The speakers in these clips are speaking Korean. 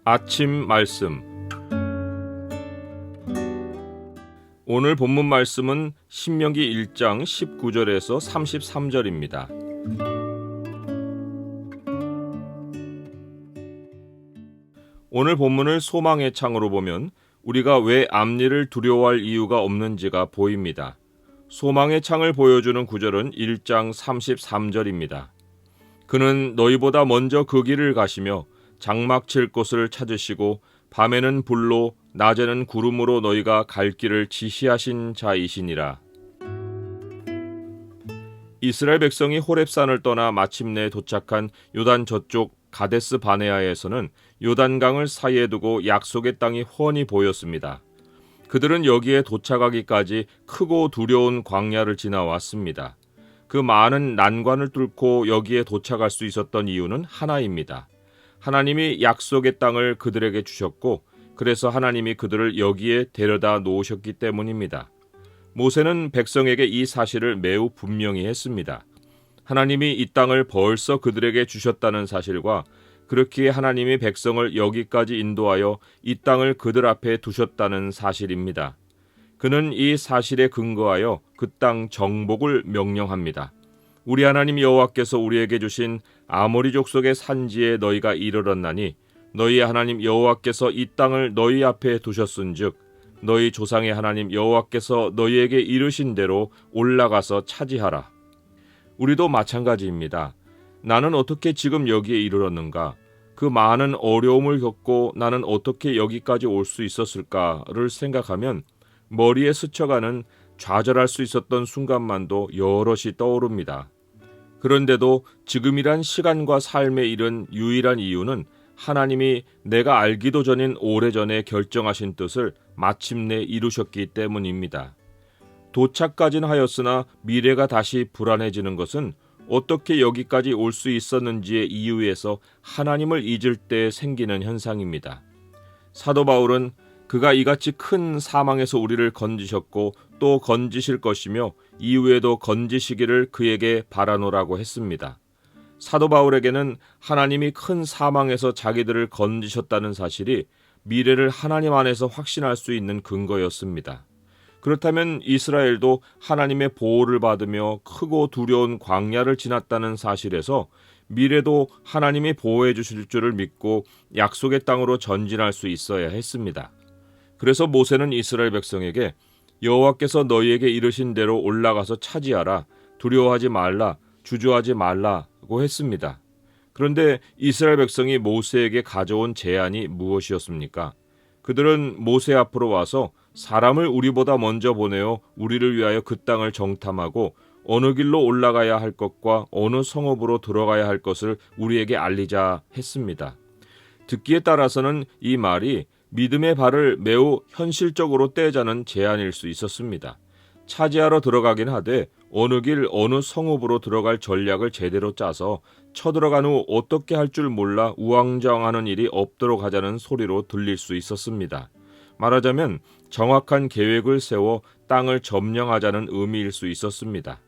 아침 말씀. 오늘 본문 말씀은 신명기 1장 19절에서 33절입니다. 오늘 본문을 소망의 창으로 보면 우리가 왜 앞일을 두려워할 이유가 없는지가 보입니다. 소망의 창을 보여주는 구절은 1장 33절입니다. 그는 너희보다 먼저 그 길을 가시며 장막 칠 곳을 찾으시고 밤에는 불로 낮에는 구름으로 너희가 갈 길을 지시하신 자이시니라. 이스라엘 백성이 호렙산을 떠나 마침내 도착한 요단 저쪽 가데스 바네아에서는 요단강을 사이에 두고 약속의 땅이 훤히 보였습니다. 그들은 여기에 도착하기까지 크고 두려운 광야를 지나왔습니다. 그 많은 난관을 뚫고 여기에 도착할 수 있었던 이유는 하나입니다. 하나님이 약속의 땅을 그들에게 주셨고, 그래서 하나님이 그들을 여기에 데려다 놓으셨기 때문입니다. 모세는 백성에게 이 사실을 매우 분명히 했습니다. 하나님이 이 땅을 벌써 그들에게 주셨다는 사실과 그렇기에 하나님이 백성을 여기까지 인도하여 이 땅을 그들 앞에 두셨다는 사실입니다. 그는 이 사실에 근거하여 그 땅 정복을 명령합니다. 우리 하나님 여호와께서 우리에게 주신 아모리 족속의 산지에 너희가 이르렀나니 너희의 하나님 여호와께서 이 땅을 너희 앞에 두셨은즉 너희 조상의 하나님 여호와께서 너희에게 이르신 대로 올라가서 차지하라. 우리도 마찬가지입니다. 나는 어떻게 지금 여기에 이르렀는가? 그 많은 어려움을 겪고 나는 어떻게 여기까지 올 수 있었을까를 생각하면 머리에 스쳐가는 좌절할 수 있었던 순간만도 여럿이 떠오릅니다. 그런데도 지금이란 시간과 삶에 이른 유일한 이유는 하나님이 내가 알기도 전인 오래전에 결정하신 뜻을 마침내 이루셨기 때문입니다. 도착까지는 하였으나 미래가 다시 불안해지는 것은 어떻게 여기까지 올 수 있었는지의 이유에서 하나님을 잊을 때 생기는 현상입니다. 사도 바울은 그가 이같이 큰 사망에서 우리를 건지셨고 또 건지실 것이며 이후에도 건지시기를 그에게 바라노라고 했습니다. 사도 바울에게는 하나님이 큰 사망에서 자기들을 건지셨다는 사실이 미래를 하나님 안에서 확신할 수 있는 근거였습니다. 그렇다면 이스라엘도 하나님의 보호를 받으며 크고 두려운 광야를 지났다는 사실에서 미래도 하나님이 보호해 주실 줄을 믿고 약속의 땅으로 전진할 수 있어야 했습니다. 그래서 모세는 이스라엘 백성에게 여호와께서 너희에게 이르신 대로 올라가서 차지하라, 두려워하지 말라, 주저하지 말라고 했습니다. 그런데 이스라엘 백성이 모세에게 가져온 제안이 무엇이었습니까? 그들은 모세 앞으로 와서 사람을 우리보다 먼저 보내어 우리를 위하여 그 땅을 정탐하고 어느 길로 올라가야 할 것과 어느 성읍으로 들어가야 할 것을 우리에게 알리자 했습니다. 듣기에 따라서는 이 말이 믿음의 발을 매우 현실적으로 떼자는 제안일 수 있었습니다. 차지하러 들어가긴 하되 어느 길 어느 성읍으로 들어갈 전략을 제대로 짜서 쳐들어간 후 어떻게 할 줄 몰라 우왕좌왕하는 일이 없도록 하자는 소리로 들릴 수 있었습니다. 말하자면 정확한 계획을 세워 땅을 점령하자는 의미일 수 있었습니다.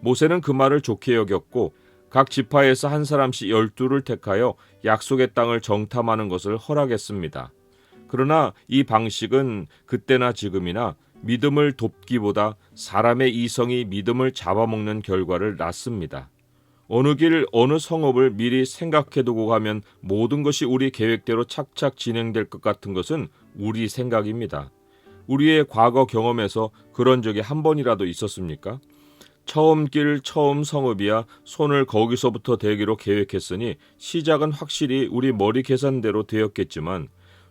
모세는 그 말을 좋게 여겼고 각 지파에서 한 사람씩 12를 택하여 약속의 땅을 정탐하는 것을 허락했습니다. 그러나 이 방식은 그때나 지금이나 믿음을 돕기보다 사람의 이성이 믿음을 잡아먹는 결과를 낳습니다. 어느 길 어느 성읍을 미리 생각해두고 가면 모든 것이 우리 계획대로 착착 진행될 것 같은 것은 우리 생각입니다. 우리의 과거 경험에서 그런 적이 한 번이라도 있었습니까? 처음 길 처음 성읍이야 손을 거기서부터 대기로 계획했으니 시작은 확실히 우리 머리 계산대로 되었겠지만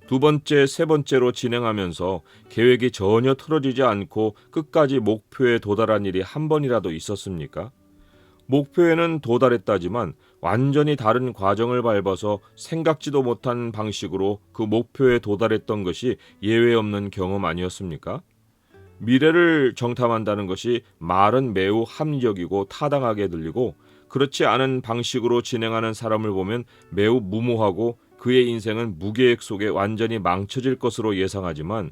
두 번째, 세 번째로 진행하면서 계획이 전혀 틀어지지 않고 끝까지 목표에 도달한 일이 한 번이라도 있었습니까? 목표에는 도달했다지만 완전히 다른 과정을 밟아서 생각지도 못한 방식으로 그 목표에 도달했던 것이 예외 없는 경험 아니었습니까? 미래를 정탐한다는 것이 말은 매우 합리적이고 타당하게 들리고 그렇지 않은 방식으로 진행하는 사람을 보면 매우 무모하고 그의 인생은 무계획 속에 완전히 망쳐질 것으로 예상하지만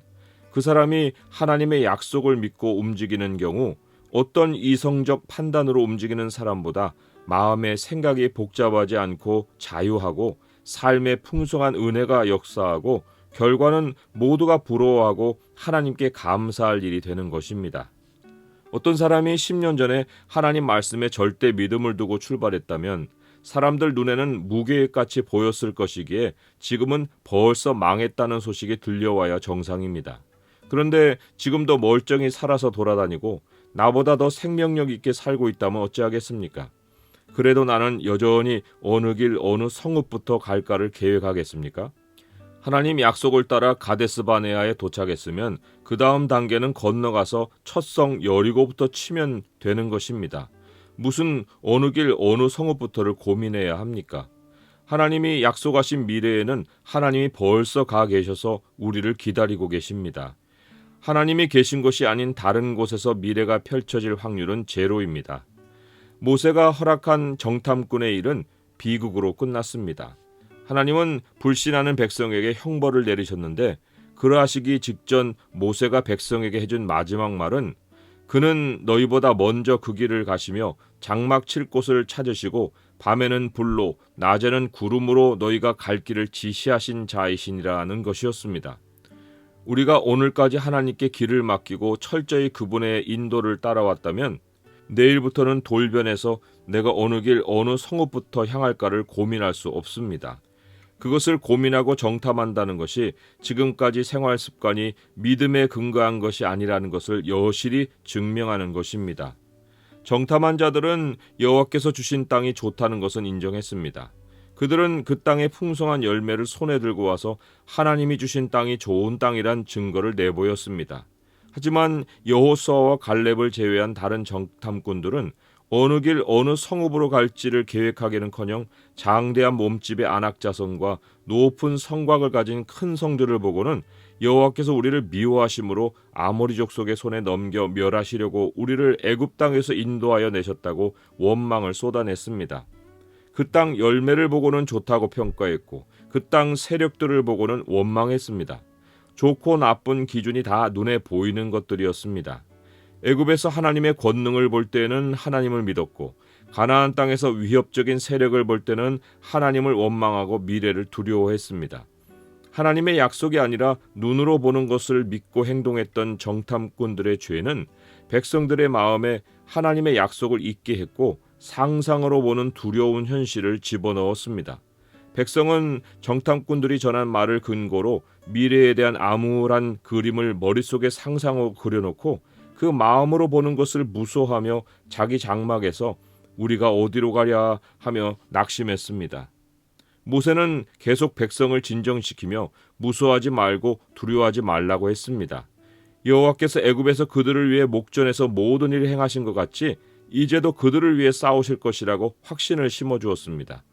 그 사람이 하나님의 약속을 믿고 움직이는 경우 어떤 이성적 판단으로 움직이는 사람보다 마음의 생각이 복잡하지 않고 자유하고 삶의 풍성한 은혜가 역사하고 결과는 모두가 부러워하고 하나님께 감사할 일이 되는 것입니다. 어떤 사람이 10년 전에 하나님 말씀에 절대 믿음을 두고 출발했다면 사람들 눈에는 무계획같이 보였을 것이기에 지금은 벌써 망했다는 소식이 들려와야 정상입니다. 그런데 지금도 멀쩡히 살아서 돌아다니고 나보다 더 생명력 있게 살고 있다면 어찌하겠습니까? 그래도 나는 여전히 어느 길 어느 성읍부터 갈까를 계획하겠습니까? 하나님 약속을 따라 가데스 바네아에 도착했으면 그 다음 단계는 건너가서 첫 성 여리고부터 치면 되는 것입니다. 무슨 어느 길 어느 성읍부터를 고민해야 합니까? 하나님이 약속하신 미래에는 하나님이 벌써 가 계셔서 우리를 기다리고 계십니다. 하나님이 계신 곳이 아닌 다른 곳에서 미래가 펼쳐질 확률은 제로입니다. 모세가 허락한 정탐꾼의 일은 비극으로 끝났습니다. 하나님은 불신하는 백성에게 형벌을 내리셨는데 그러하시기 직전 모세가 백성에게 해준 마지막 말은 그는 너희보다 먼저 그 길을 가시며 장막 칠 곳을 찾으시고 밤에는 불로 낮에는 구름으로 너희가 갈 길을 지시하신 자이시니라는 것이었습니다. 우리가 오늘까지 하나님께 길을 맡기고 철저히 그분의 인도를 따라왔다면 내일부터는 돌변해서 내가 어느 길 어느 성읍부터 향할까를 고민할 수 없습니다. 그것을 고민하고 정탐한다는 것이 지금까지 생활 습관이 믿음에 근거한 것이 아니라는 것을 여실히 증명하는 것입니다. 정탐한 자들은 여호와께서 주신 땅이 좋다는 것은 인정했습니다. 그들은 그 땅의 풍성한 열매를 손에 들고 와서 하나님이 주신 땅이 좋은 땅이란 증거를 내보였습니다. 하지만 여호수아와 갈렙을 제외한 다른 정탐꾼들은 어느 길 어느 성읍으로 갈지를 계획하기는커녕 장대한 몸집의 안악자성과 높은 성곽을 가진 큰 성들을 보고는 여호와께서 우리를 미워하심으로 아모리 족속의 손에 넘겨 멸하시려고 우리를 애굽 땅에서 인도하여 내셨다고 원망을 쏟아냈습니다. 그 땅 열매를 보고는 좋다고 평가했고 그 땅 세력들을 보고는 원망했습니다. 좋고 나쁜 기준이 다 눈에 보이는 것들이었습니다. 애굽에서 하나님의 권능을 볼 때는 하나님을 믿었고 가나안 땅에서 위협적인 세력을 볼 때는 하나님을 원망하고 미래를 두려워했습니다. 하나님의 약속이 아니라 눈으로 보는 것을 믿고 행동했던 정탐꾼들의 죄는 백성들의 마음에 하나님의 약속을 잊게 했고 상상으로 보는 두려운 현실을 집어넣었습니다. 백성은 정탐꾼들이 전한 말을 근거로 미래에 대한 암울한 그림을 머릿속에 상상하고 그려놓고 그 마음으로 보는 것을 무소하며 자기 장막에서 우리가 어디로 가랴 하며 낙심했습니다. 모세는 계속 백성을 진정시키며 무서워하지 말고 두려워하지 말라고 했습니다. 여호와께서 애굽에서 그들을 위해 목전에서 모든 일을 행하신 것 같이 이제도 그들을 위해 싸우실 것이라고 확신을 심어주었습니다.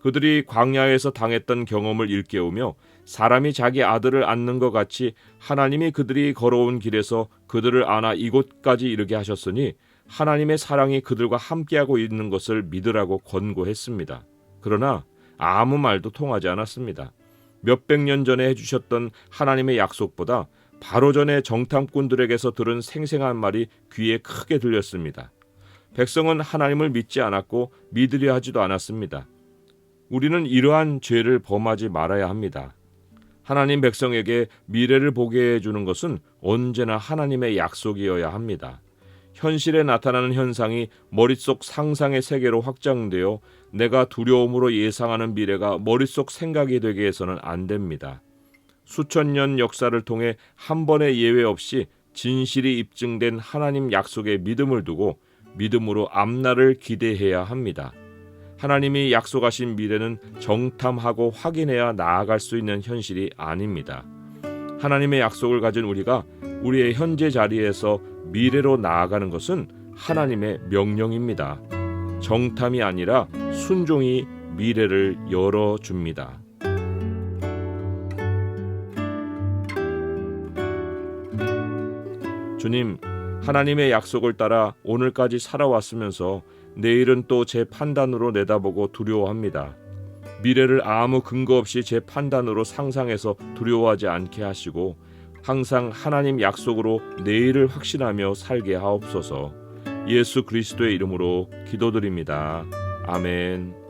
그들이 광야에서 당했던 경험을 일깨우며 사람이 자기 아들을 안는 것 같이 하나님이 그들이 걸어온 길에서 그들을 안아 이곳까지 이르게 하셨으니 하나님의 사랑이 그들과 함께하고 있는 것을 믿으라고 권고했습니다. 그러나 아무 말도 통하지 않았습니다. 몇백 년 전에 해주셨던 하나님의 약속보다 바로 전에 정탐꾼들에게서 들은 생생한 말이 귀에 크게 들렸습니다. 백성은 하나님을 믿지 않았고 믿으려 하지도 않았습니다. 우리는 이러한 죄를 범하지 말아야 합니다. 하나님 백성에게 미래를 보게 해주는 것은 언제나 하나님의 약속이어야 합니다. 현실에 나타나는 현상이 머릿속 상상의 세계로 확장되어 내가 두려움으로 예상하는 미래가 머릿속 생각이 되게 해서는 안 됩니다. 수천 년 역사를 통해 한 번의 예외 없이 진실이 입증된 하나님 약속에 믿음을 두고 믿음으로 앞날을 기대해야 합니다. 하나님이 약속하신 미래는 정탐하고 확인해야 나아갈 수 있는 현실이 아닙니다. 하나님의 약속을 가진 우리가 우리의 현재 자리에서 미래로 나아가는 것은 하나님의 명령입니다. 정탐이 아니라 순종이 미래를 열어줍니다. 주님, 하나님의 약속을 따라 오늘까지 살아왔으면서 내일은 또 제 판단으로 내다보고 두려워합니다. 미래를 아무 근거 없이 제 판단으로 상상해서 두려워하지 않게 하시고 항상 하나님 약속으로 내일을 확신하며 살게 하옵소서. 예수 그리스도의 이름으로 기도드립니다. 아멘.